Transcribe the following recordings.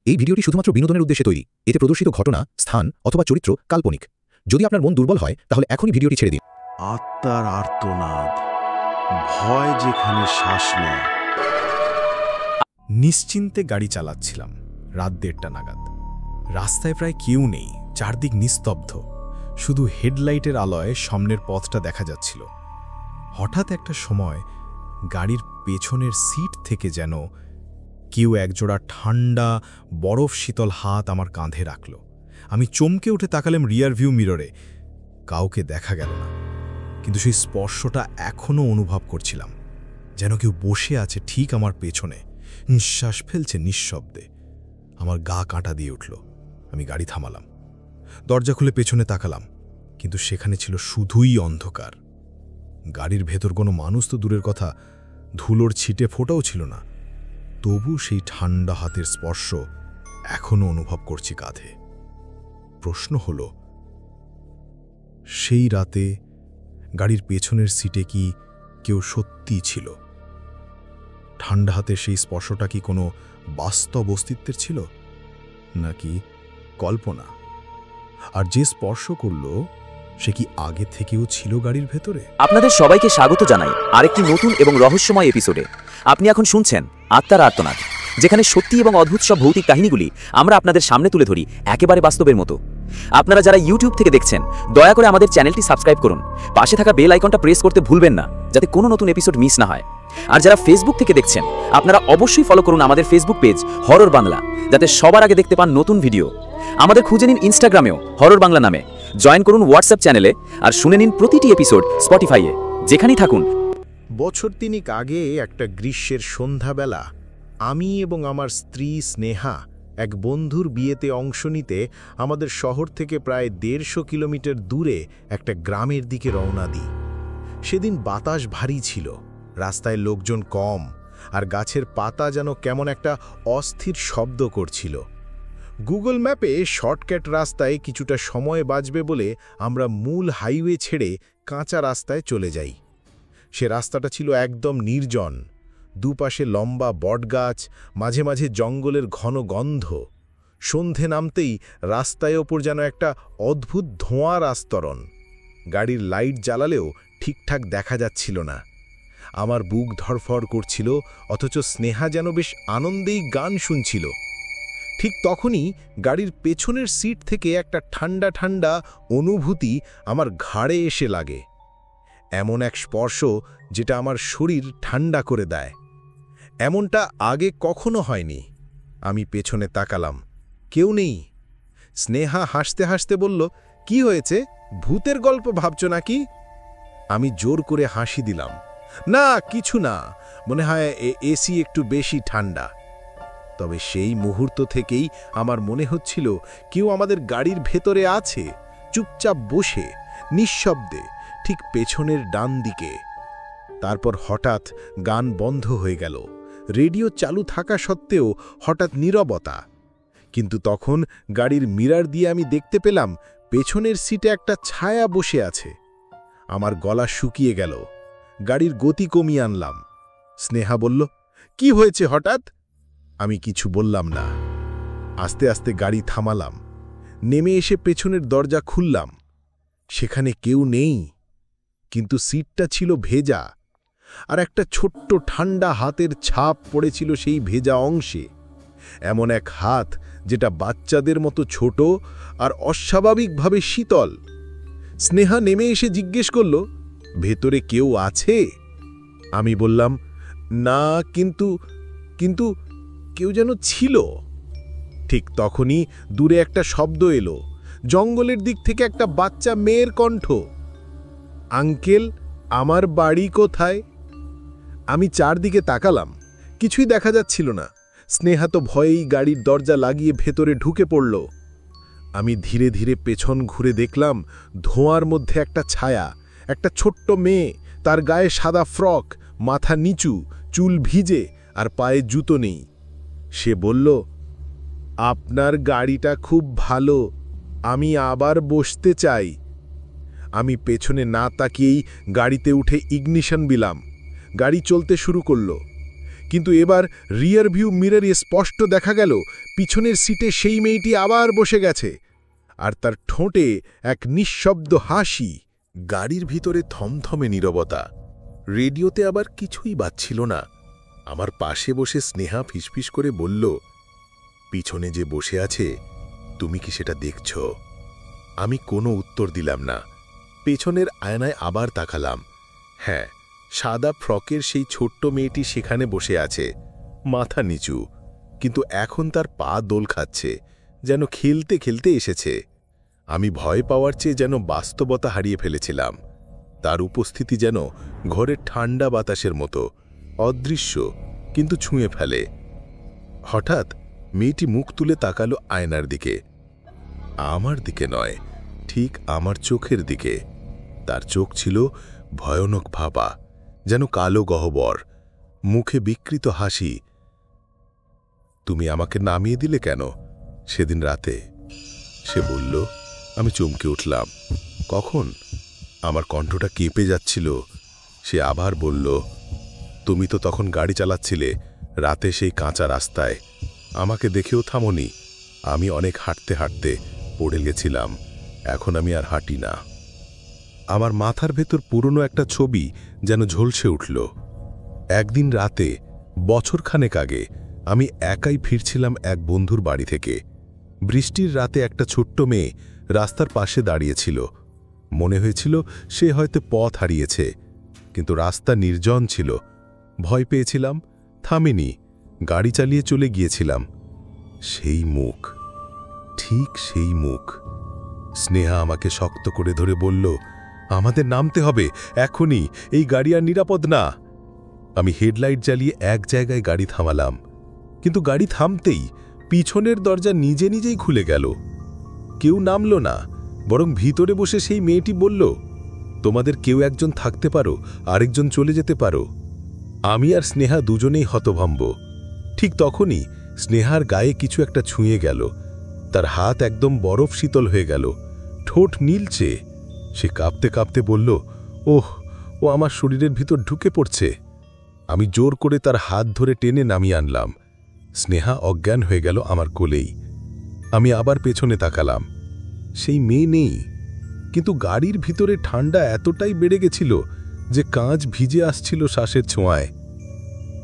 এই ভিডিওটি শুধুমাত্র বিনোদনের উদ্দেশ্যে তৈরি। এতে প্রদর্শিত ঘটনা, স্থান অথবা চরিত্র কাল্পনিক। যদি আপনার মন দুর্বল হয় তাহলে এখনই ভিডিওটি ছেড়ে দিন। আত্মার আর্তনাদ, ভয় যেখানে শ্বাস নেয়। নিশ্চিন্তে গাড়ি চালাচ্ছিলাম। রাত 1:30 নাগাদ। রাস্তায় প্রায় কেউ নেই, চারদিক নিস্তব্ধ। শুধু হেডলাইটের আলোয় সামনের পথটা দেখা যাচ্ছিল। হঠাৎ একটা সময় গাড়ির পেছনের সিট থেকে যেন কেউ একজোড়া ঠান্ডা বরফ শীতল হাত আমার কাঁধে রাখল। আমি চমকে উঠে তাকালাম রিয়ার ভিউ মিররে। কাউকে দেখা গেল না, কিন্তু সেই স্পর্শটা এখনও অনুভব করছিলাম, যেন কেউ বসে আছে ঠিক আমার পেছনে, নিঃশ্বাস ফেলছে নিঃশব্দে। আমার গা কাঁটা দিয়ে উঠল। আমি গাড়ি থামালাম, দরজা খুলে পেছনে তাকালাম, কিন্তু সেখানে ছিল শুধুই অন্ধকার। গাড়ির ভেতর কোনো মানুষ তো দূরের কথা, ধুলোর ছিটে ফোঁটাও ছিল না। তবু সেই ঠান্ডা হাতের স্পর্শ এখনও অনুভব করছি কাঁধে। প্রশ্ন হল, সেই রাতে গাড়ির পেছনের সিটে কি কেউ সত্যিই ছিল? ঠান্ডা হাতের সেই স্পর্শটা কি কোনো বাস্তব অস্তিত্বের ছিল, নাকি কল্পনা? আর যে স্পর্শ করল সে কি আগে থেকেও ছিল গাড়ির ভেতরে? আপনাদের সবাইকে স্বাগত জানাই আরেকটি নতুন এবং রহস্যময় এপিসোডে। আপনি এখন শুনছেন আত্মার আর্তনাদ, যেখানে সত্যি এবং অদ্ভুত সব ভৌতিক কাহিনীগুলি আমরা আপনাদের সামনে তুলে ধরি একেবারে বাস্তবের মতো। আপনারা যারা ইউটিউব থেকে দেখছেন, দয়া করে আমাদের চ্যানেলটি সাবস্ক্রাইব করুন। পাশে থাকা বেল আইকনটা প্রেস করতে ভুলবেন না, যাতে কোনো নতুন এপিসোড মিস না হয়। আর যারা ফেসবুক থেকে দেখছেন, আপনারা অবশ্যই ফলো করুন আমাদের ফেসবুক পেজ হরর বাংলা, যাতে সবার আগে দেখতে পান নতুন ভিডিও। আমাদের খুঁজে নিন ইনস্টাগ্রামেও হরর বাংলা নামে, জয়েন করুন হোয়াটসঅ্যাপ চ্যানেলে, আর শুনে নিন প্রতিটি এপিসোড স্পটিফাইয়ে। যেখানেই থাকুন। বছর তিনেক আগে একটা গ্রীষ্মের সন্ধ্যাবেলা আমি এবং আমার স্ত্রী স্নেহা এক বন্ধুর বিয়েতে অংশ নিতে আমাদের শহর থেকে প্রায় 150 কিলোমিটার দূরে একটা গ্রামের দিকে রওনা দিই। সেদিন বাতাস ভারী ছিল, রাস্তায় লোকজন কম, আর গাছের পাতা যেন কেমন একটা অস্থির শব্দ করছিল। গুগল ম্যাপে শর্টকাট রাস্তায় কিছুটা সময় বাঁচবে বলে আমরা মূল হাইওয়ে ছেড়ে কাঁচা রাস্তায় চলে যাই। সে রাস্তাটা ছিল একদম নির্জন, দুপাশে লম্বা বটগাছ, মাঝে মাঝে জঙ্গলের ঘন গন্ধ। সন্ধে নামতেই রাস্তায় ওপর যেন একটা অদ্ভুত ধোঁয়ার আস্তরণ। গাড়ির লাইট জ্বালালেও ঠিকঠাক দেখা যাচ্ছিল না। আমার বুক ধড়ফড় করছিল, অথচ স্নেহা যেন বেশ আনন্দেই গান শুনছিল। ঠিক তখনই গাড়ির পেছনের সিট থেকে একটা ঠান্ডা ঠান্ডা অনুভূতি আমার ঘাড়ে এসে লাগে। এমন এক স্পর্শ যেটা আমার শরীর ঠান্ডা করে দেয়। এমনটা আগে কখনো হয়নি। আমি পেছনে তাকালাম, কেউ নেই। স্নেহা হাসতে হাসতে বলল, কি হয়েছে, ভূতের গল্প ভাবছ নাকি? আমি জোর করে হাসি দিলাম, না কিছু না, মনে হয় এসি একটু বেশি ঠান্ডা। তবে সেই মুহূর্ত থেকেই আমার মনে হচ্ছিল কেউ আমাদের গাড়ির ভেতরে আছে, চুপচাপ বসে, নিঃশব্দে, ঠিক পেছনের ডান দিকে। তারপর হঠাৎ গান বন্ধ হয়ে গেল। রেডিও চালু থাকা সত্ত্বেও হঠাৎ নীরবতা। কিন্তু তখন গাড়ির মিরর দিয়ে আমি দেখতে পেলাম পেছনের সিটে একটা ছায়া বসে আছে। আমার গলা শুকিয়ে গেল। গাড়ির গতি কমিয়ে আনলাম। স্নেহা বলল, কি হয়েছে হঠাৎ? আমি কিছু বললাম না। আস্তে আস্তে গাড়ি থামালাম। নেমে এসে পেছনের দরজা খুললাম। সেখানে কেউ নেই, কিন্তু সিটটা ছিল ভেজা, আর একটা ছোট্ট ঠান্ডা হাতের ছাপ পড়েছিল সেই ভেজা অংশে। এমন এক হাত যেটা বাচ্চাদের মতো ছোট আর অস্বাভাবিকভাবে শীতল। স্নেহা নেমে এসে জিজ্ঞেস করল, ভেতরে কেউ আছে? আমি বললাম, না, কিন্তু কিন্তু কেউ যেন ছিল। ঠিক তখনই দূরে একটা শব্দ এলো, জঙ্গলের দিক থেকে একটা বাচ্চা মেয়ের কণ্ঠ, আঙ্কেল, আমার বাড়ি কোথায়? আমি চারদিকে তাকালাম, কিছুই দেখা যাচ্ছিল না। স্নেহা তো ভয়েই গাড়ির দরজা লাগিয়ে ভেতরে ঢুকে পড়ল। আমি ধীরে ধীরে পেছন ঘুরে দেখলাম ধোঁয়ার মধ্যে একটা ছায়া, একটা ছোট্ট মেয়ে, তার গায়ে সাদা ফ্রক, মাথা নিচু, চুল ভিজে, আর পায়ে জুতো নেই। সে বলল, আপনার গাড়িটা খুব ভালো, আমি আবার বসতে চাই। আমি পেছনে না তাকিয়েই গাড়িতে উঠে ইগনিশন দিলাম। গাড়ি চলতে শুরু করল। কিন্তু এবার রিয়ার ভিউ মিররে স্পষ্ট দেখা গেল পিছনের সিটে সেই মেয়েটি আবার বসে গেছে, আর তার ঠোঁটে এক নিঃশব্দ হাসি। গাড়ির ভিতরে থমথমে নীরবতা। রেডিওতে আবার কিছুই বাজছিল না। আমার পাশে বসে স্নেহা ফিসফিস করে বলল, পিছনে যে বসে আছে, তুমি কি সেটা দেখছ? আমি কোনো উত্তর দিলাম না। পেছনের আয়নায় আবার তাকালাম। হ্যাঁ, সাদা ফ্রকের সেই ছোট্ট মেয়েটি সেখানে বসে আছে, মাথা নিচু, কিন্তু এখন তার পা দোল খাচ্ছে, যেন খেলতে খেলতে এসেছে। আমি ভয় পাওয়ার চেয়ে যেন বাস্তবতা হারিয়ে ফেলেছিলাম। তার উপস্থিতি যেন ঘরের ঠান্ডা বাতাসের মতো, অদৃশ্য কিন্তু ছুঁয়ে ফেলে। হঠাৎ মেয়েটি মুখ তুলে তাকালো আয়নার দিকে। আমার দিকে নয়, ঠিক আমার চোখের দিকে। তার চোখ ছিল ভয়ানক ভাবা, যেন কালো গহ্বর, মুখে বিকৃত হাসি। তুমি আমাকে নামিয়ে দিলে কেন সেদিন রাতে? সে বলল। আমি চমকে উঠলাম। কখন? আমার কণ্ঠটা কেঁপে যাচ্ছিল। সে আবার বলল, তুমি তো তখন গাড়ি চালাচ্ছিলে রাতে সেই কাঁচা রাস্তায়, আমাকে দেখেও থামনি। আমি অনেক হাঁটতে হাঁটতে পড়ে গেছিলাম, এখন আমি আর হাঁটি না। আমার মাথার ভেতর পুরনো একটা ছবি যেন ঝলসে উঠল। একদিন রাতে, বছরখানেক আগে, আমি একাই ফিরছিলাম এক বন্ধুর বাড়ি থেকে। বৃষ্টির রাতে একটা ছোট্ট মেয়ে রাস্তার পাশে দাঁড়িয়েছিল। মনে হয়েছিল সে হয়তো পথ হারিয়েছে, কিন্তু রাস্তা নির্জন ছিল। ভয় পেয়েছিলাম, থামিনি, গাড়ি চালিয়ে চলে গিয়েছিলাম। সেই মুখ, ঠিক সেই মুখ। স্নেহা আমাকে শক্ত করে ধরে বলল, আমাদের নামতে হবে এখনই, এই গাড়ি আর নিরাপদ না। আমি হেডলাইট জ্বালিয়ে এক জায়গায় গাড়ি থামালাম, কিন্তু গাড়ি থামতেই পিছনের দরজা নিজে নিজেই খুলে গেল। কেউ নামল না, বরং ভিতরে বসে সেই মেয়েটি বলল, তোমাদের কেউ একজন থাকতে পারো, আরেকজন চলে যেতে পারো। আমি আর স্নেহা দুজনেই হতভম্ব। ঠিক তখনই স্নেহার গায়ে কিছু একটা ছুঁয়ে গেল। তার হাত একদম বরফ শীতল হয়ে গেল, ঠোঁট নীলচে। সে কাঁপতে কাঁপতে বলল, ওহ, ও আমার শরীরের ভিতর ঢুকে পড়ছে। আমি জোর করে তার হাত ধরে টেনে নামিয়ে আনলাম। স্নেহা অজ্ঞান হয়ে গেল আমার কোলেই। আমি আবার পেছনে তাকালাম। সেই মেয়ে নেই, কিন্তু গাড়ির ভিতরে ঠান্ডা এতটাই বেড়ে গেছিল যে কাঁচ ভিজে আসছিল শ্বাসের ছোঁয়ায়।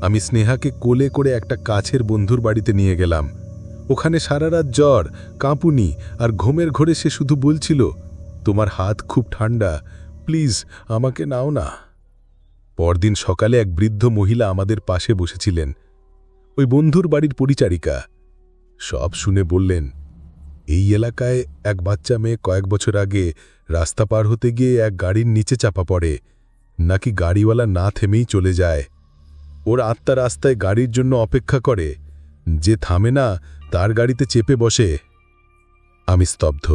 আমি স্নেহাকে কোলে করে একটা কাছের বন্ধুর বাড়িতে নিয়ে গেলাম। ওখানে সারা রাত জ্বর, কাঁপুনি আর ঘুমের ঘোরে সে শুধু বলছিল, তোমার হাত খুব ঠান্ডা, প্লিজ আমাকে নাও না। পরদিন সকালে এক বৃদ্ধ মহিলা আমাদের পাশে বসেছিলেন, ওই বন্ধুর বাড়ির পরিচারিকা। সব শুনে বললেন, এই এলাকায় এক বাচ্চা মেয়ে কয়েক বছর আগে রাস্তা পার হতে গিয়ে এক গাড়ির নিচে চাপা পড়ে, নাকি গাড়িওয়ালা না থেমেই চলে যায়। ওর আত্মা রাস্তায় গাড়ির জন্য অপেক্ষা করে, যে থামে না তার গাড়িতে চেপে বসে। আমি স্তব্ধ।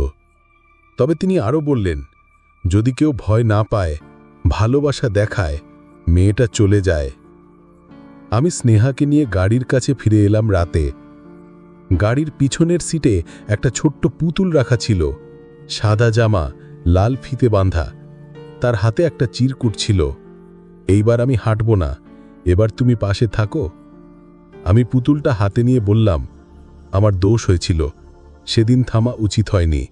তবে তিনি আরও বললেন, যদি কেউ ভয় না পায়, ভালোবাসা দেখায়, মেয়েটা চলে যায়। আমি স্নেহাকে নিয়ে গাড়ির কাছে ফিরে এলাম রাতে। গাড়ির পিছনের সিটে একটা ছোট্ট পুতুল রাখা ছিল, সাদা জামা, লাল ফিতে বাঁধা। তার হাতে একটা চিরকুট ছিল। এইবার আমি হাঁটব না, এবার তুমি পাশে থাকো। আমি পুতুলটা হাতে নিয়ে বললাম, আমার দোষ হয়েছিল, সেদিন থামা উচিত হয়নি।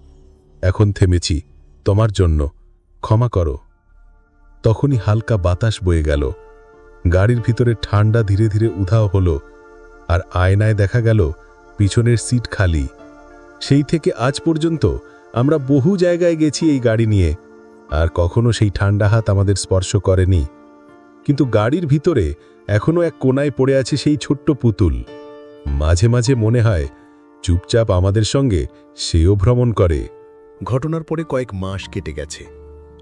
এখন থেমেছি, তোমার জন্য, ক্ষমা করো। তখনই হালকা বাতাস বয়ে গেল। গাড়ির ভিতরে ঠান্ডা ধীরে ধীরে উধাও হলো, আর আয়নায় দেখা গেল পিছনের সিট খালি। সেই থেকে আজ পর্যন্ত আমরা বহু জায়গায় গেছি এই গাড়ি নিয়ে, আর কখনো সেই ঠান্ডা হাত আমাদের স্পর্শ করেনি। কিন্তু গাড়ির ভিতরে এখনো এক কোনায় পড়ে আছে সেই ছোট্ট পুতুল। মাঝে মাঝে মনে হয় চুপচাপ আমাদের সঙ্গে সেও ভ্রমণ করে। ঘটনার পরে কয়েক মাস কেটে গেছে।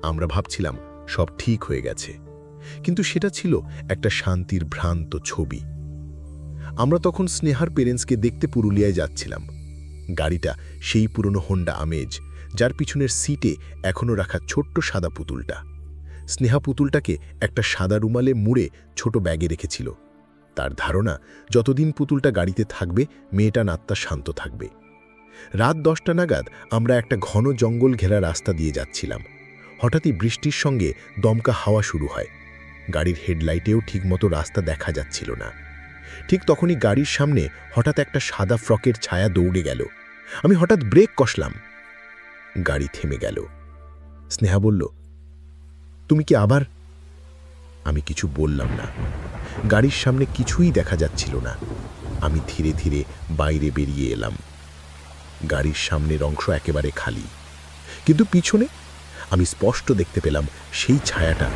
আমরা ভাবছিলাম সব ঠিক হয়ে গেছে, কিন্তু সেটা ছিল একটা শান্তির ভ্রান্ত ছবি। আমরা তখন স্নেহার পেরেন্টসকে দেখতে পুরুলিয়ায় যাচ্ছিলাম। গাড়িটা সেই পুরনো হোন্ডা আমেজ, যার পিছনের সিটে এখনও রাখা ছোট্ট সাদা পুতুলটা। স্নেহা পুতুলটাকে একটা সাদা রুমালে মুড়ে ছোট ব্যাগে রেখেছিল। তার ধারণা, যতদিন পুতুলটা গাড়িতে থাকবে, মেয়েটার আত্মা শান্ত থাকবে। রাত 10টা নাগাদ আমরা একটা ঘন জঙ্গল ঘেরা রাস্তা দিয়ে যাচ্ছিলাম। হঠাৎই বৃষ্টির সঙ্গে দমকা হাওয়া শুরু হয়। গাড়ির হেডলাইটেও ঠিকমতো রাস্তা দেখা যাচ্ছিল না। ঠিক তখনই গাড়ির সামনে হঠাৎ একটা সাদা ফ্রকের ছায়া দৌড়ে গেল। আমি হঠাৎ ব্রেক কষলাম। গাড়ি থেমে গেল। স্নেহা বলল, তুমি কি আবার? আমি কিছু বললাম না। গাড়ির সামনে কিছুই দেখা যাচ্ছিল না। আমি ধীরে ধীরে বাইরে বেরিয়ে এলাম। গাড়ির সামনের অংশ একেবারে খালি, কিন্তু পিছনে আমি স্পষ্ট দেখতে পেলাম সেই ছায়াটা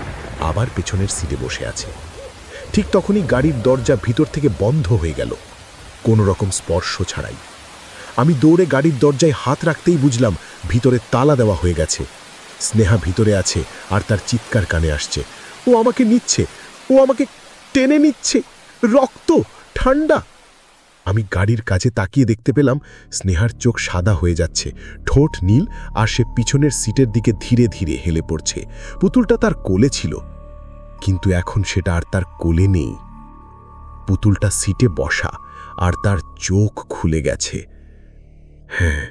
আবার পেছনের সিটে বসে আছে। ঠিক তখনই গাড়ির দরজা ভিতর থেকে বন্ধ হয়ে গেল, কোনো রকম স্পর্শ ছাড়াই। আমি দৌড়ে গাড়ির দরজায় হাত রাখতেই বুঝলাম ভিতরে তালা দেওয়া হয়ে গেছে। স্নেহা ভিতরে আছে আর তার চিৎকার কানে আসছে। ও আমাকে নিচ্ছে, ও আমাকে টেনে নিচ্ছে, রক্ত, ঠান্ডা। আমি গাড়ির কাছে তাকিয়ে দেখতে পেলাম স্নেহার চোখ সাদা হয়ে যাচ্ছে, ঠোঁট নীল, আর সে পিছনের সিটের দিকে ধীরে ধীরে হেলে পড়ছে। পুতুলটা তার কোলে ছিল, কিন্তু এখন সেটা আর তার কোলে নেই। পুতুলটা সিটে বসা, আর তার চোখ খুলে গেছে। হ্যাঁ,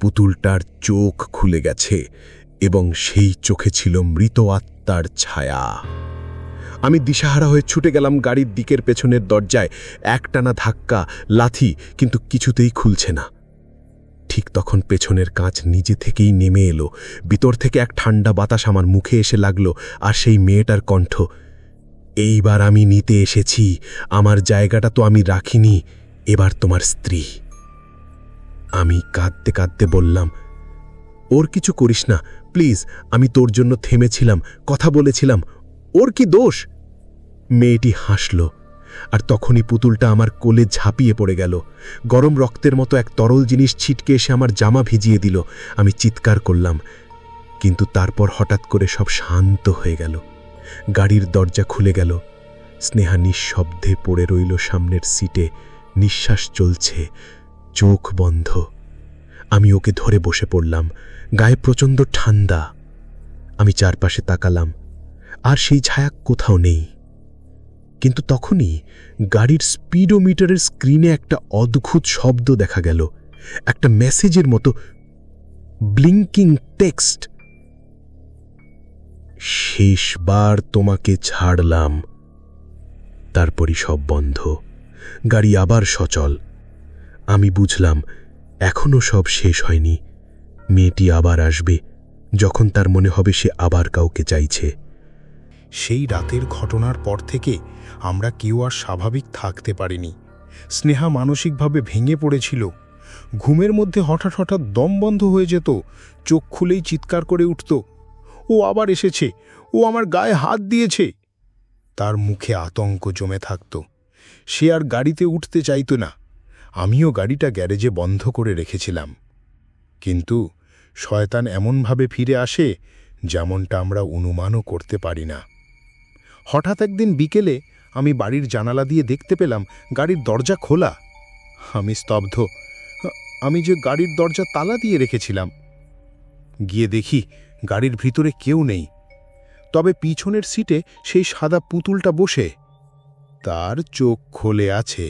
পুতুলটার চোখ খুলে গেছে এবং সেই চোখে ছিল মৃত আত্মার ছায়া। আমি দিশাহারা হয়ে ছুটে গেলাম গাড়ির দিকের পেছনের দরজায়। একটানা ধাক্কা, লাথি, কিন্তু কিছুতেই খুলছে না। ঠিক তখন পেছনের কাঁচ নিজে থেকেই নেমে এলো। ভিতর থেকে এক ঠান্ডা বাতাস আমার মুখে এসে লাগলো, আর সেই মেয়েটার কণ্ঠ, এইবার আমি নিতে এসেছি, আমার জায়গাটা তো আমি রাখিনি, এবার তোমার স্ত্রী। আমি কাঁদতে কাঁদতে বললাম, ওর কিছু করিস না প্লিজ, আমি তোর জন্য থেমেছিলাম, কথা বলেছিলাম, ওর কি দোষ? মেয়েটি হাসল, আর তখনই পুতুলটা আমার কোলে ঝাঁপিয়ে পড়ে গেল। গরম রক্তের মতো এক তরল জিনিস ছিটকে এসে আমার জামা ভিজিয়ে দিল। আমি চিৎকার করলাম, কিন্তু তারপর হঠাৎ করে সব শান্ত হয়ে গেল। গাড়ির দরজা খুলে গেল। স্নেহা নিঃশব্দে পড়ে রইল সামনের সিটে, নিঃশ্বাস চলছে, চোখ বন্ধ। আমি ওকে ধরে বসে পড়লাম, গায়ে প্রচণ্ড ঠান্ডা। আমি চারপাশে তাকালাম, আর সেই ছায়া কোথাও নেই। কিন্তু তখনই গাড়ির স্পিডোমিটারের স্ক্রিনে একটা অদ্ভুত শব্দ দেখা গেল, একটা মেসেজের মতো, ব্লিঙ্কিং টেক্সট। শেষবার তোমাকে ছাড়লাম। তারপরই সব বন্ধ, গাড়ি আবার সচল। আমি বুঝলাম এখনো সব শেষ হয়নি। মেয়েটি আবার আসবে, যখন তার মনে হবে সে আবার কাউকে চাইছে। সেই রাতের ঘটনার পর থেকে আমরা কেউ আর স্বাভাবিক থাকতে পারিনি। স্নেহা মানসিকভাবে ভেঙে পড়েছিল। ঘুমের মধ্যে হঠাৎ হঠাৎ দম বন্ধ হয়ে যেত, চোখ খুলেই চিৎকার করে উঠত, ও আবার এসেছে, ও আমার গায়ে হাত দিয়েছে। তার মুখে আতঙ্ক জমে থাকত। সে আর গাড়িতে উঠতে চাইত না। আমিও গাড়িটা গ্যারেজে বন্ধ করে রেখেছিলাম। কিন্তু শয়তান এমনভাবে ফিরে আসে যেমনটা আমরা অনুমানও করতে পারি না। হঠাৎ একদিন বিকেলে আমি বাড়ির জানালা দিয়ে দেখতে পেলাম গাড়ির দরজা খোলা। আমি স্তব্ধ। আমি যে গাড়ির দরজা তালা দিয়ে রেখেছিলাম। গিয়ে দেখি গাড়ির ভিতরে কেউ নেই, তবে পিছনের সিটে সেই সাদা পুতুলটা বসে। তার চোখ খোলে আছে,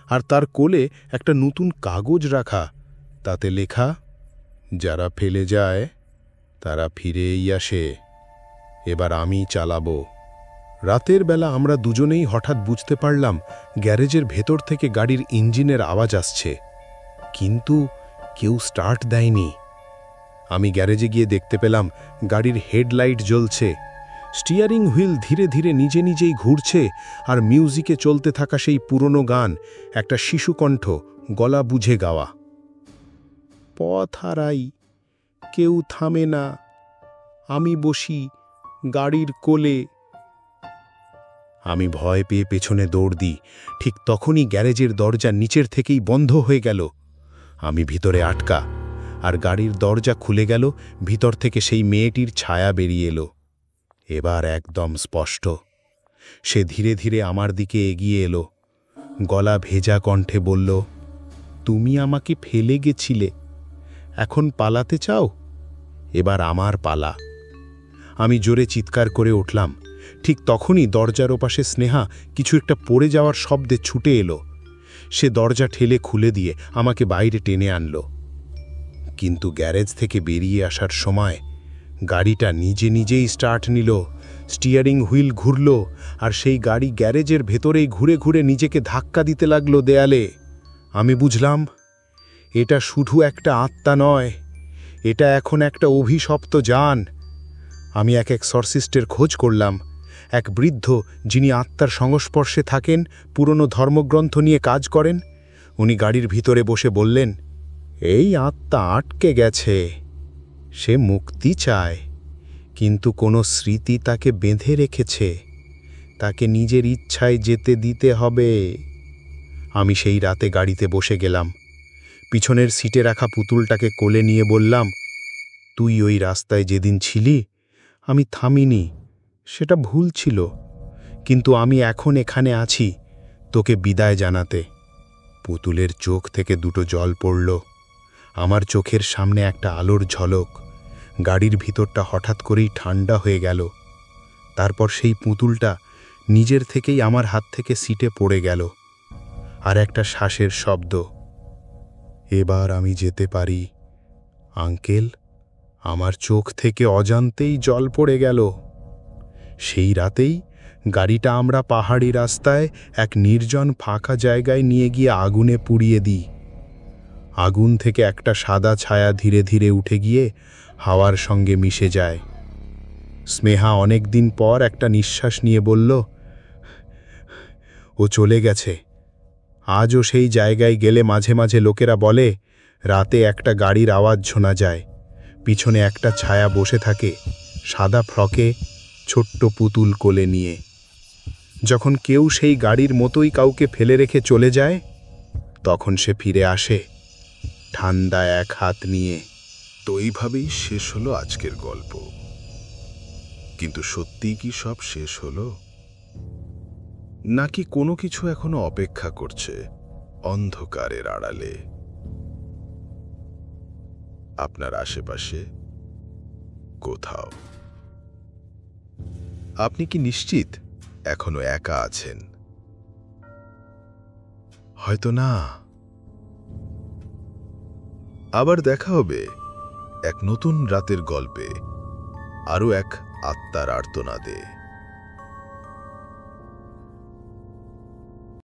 আর তার কোলে একটা নতুন কাগজ রাখা, তাতে লেখা, যারা ফেলে যায় তারা ফিরেই আসে, এবার আমি চালাবো। রাতের বেলা আমরা দুজনেই হঠাৎ বুঝতে পারলাম গ্যারেজের ভেতর থেকে গাড়ির ইঞ্জিনের আওয়াজ আসছে, কিন্তু কেউ স্টার্ট দেয়নি। আমি গ্যারেজে গিয়ে দেখতে পেলাম গাড়ির হেডলাইট জ্বলছে, স্টিয়ারিং হুইল ধীরে ধীরে নিজে নিজেই ঘুরছে, আর মিউজিকে চলতে থাকা সেই পুরনো গান, একটা শিশুকণ্ঠ গলা বুঝে গাওয়া, পথ হারাই, কেউ থামে না, আমি বসি গাড়ির কোলে। আমি ভয় পেয়ে পেছনে দৌড় দিই। ঠিক তখনই গ্যারেজের দরজা নিচের থেকেই বন্ধ হয়ে গেল। আমি ভিতরে আটকা, আর গাড়ির দরজা খুলে গেল। ভিতর থেকে সেই মেয়েটির ছায়া বেরিয়ে এলো, এবার একদম স্পষ্ট। সে ধীরে ধীরে আমার দিকে এগিয়ে এলো, গলা ভেজা কণ্ঠে বলল, তুমি আমাকে ফেলে গেছিলে, এখন পালাতে চাও? এবার আমার পালা। আমি জোরে চিৎকার করে উঠলাম। ঠিক তখনই দরজার ওপাশে স্নেহা কিছু একটা পড়ে যাওয়ার শব্দে ছুটে এলো। সে দরজা ঠেলে খুলে দিয়ে আমাকে বাইরে টেনে আনল। কিন্তু গ্যারেজ থেকে বেরিয়ে আসার সময় গাড়িটা নিজে নিজেই স্টার্ট নিল। স্টিয়ারিং হুইল ঘুরল আর সেই গাড়ি গ্যারেজের ভেতরেই ঘুরে ঘুরে নিজেকে ধাক্কা দিতে লাগলো দেয়ালে। আমি বুঝলাম এটা শুধু একটা আত্মা নয়, এটা এখন একটা অভিশপ্ত যান। আমি এক এক্সরসিস্টের খোঁজ করলাম, এক বৃদ্ধ যিনি আত্মার সংস্পর্শে থাকেন, পুরনো ধর্মগ্রন্থ নিয়ে কাজ করেন। উনি গাড়ির ভিতরে বসে বললেন, এই আত্মা আটকে গেছে, সে মুক্তি চায়, কিন্তু কোনো স্মৃতি তাকে বেঁধে রেখেছে, তাকে নিজের ইচ্ছায় যেতে দিতে হবে। আমি সেই রাতে গাড়িতে বসে গেলাম, পিছনের সিটে রাখা পুতুলটাকে কোলে নিয়ে বললাম, তুই ওই রাস্তায় যেদিন ছিলি আমি থামিনি, সেটা ভুল ছিল, কিন্তু আমি এখন এখানে আছি তোকে বিদায় জানাতে। পুতুলের চোখ থেকে দুটো জল পড়ল, আমার চোখের সামনে একটা আলোর ঝলক। গাড়ির ভিতরটা হঠাৎ করেই ঠান্ডা হয়ে গেল। তারপর সেই পুতুলটা নিজের থেকেই আমার হাত থেকে সিটে পড়ে গেল, আর একটা শ্বাসের শব্দ। এবার আমি যেতে পারি আঙ্কেল। আমার চোখ থেকে অজান্তেই জল পড়ে গেল। সেই রাতেই গাড়িটা আমরা পাহাড়ি রাস্তায় এক নির্জন ফাঁকা জায়গায় নিয়ে গিয়ে আগুনে পুড়িয়ে দিই। আগুন থেকে একটা সাদা ছায়া ধীরে ধীরে উঠে গিয়ে হাওয়ার সঙ্গে মিশে যায়। স্নেহা অনেক দিন পর একটা নিঃশ্বাস নিয়ে বলল, ও চলে গেছে। আজও সেই জায়গায় গেলে মাঝে মাঝে লোকেরা বলে রাতে একটা গাড়ির আওয়াজ শোনা যায়, পিছনে একটা ছায়া বসে থাকে সাদা ফ্রকে, ছোট্ট পুতুল কোলে নিয়ে। যখন কেউ সেই গাড়ির মতোই কাউকে ফেলে রেখে চলে যায়, তখন সে ফিরে আসে ঠান্ডা এক হাত নিয়ে। তো এইভাবেই শেষ হলো আজকের গল্প। কিন্তু সত্যিই কি সব শেষ হলো, নাকি কোনো কিছু এখনো অপেক্ষা করছে অন্ধকারের আড়ালে আপনার আশেপাশে কোথাও? আপনি কি নিশ্চিত এখনো একা আছেন? হয়তো না। আবার দেখা হবে এক নতুন রাতের গল্পে, আরও এক আত্মার আর্তনাদে।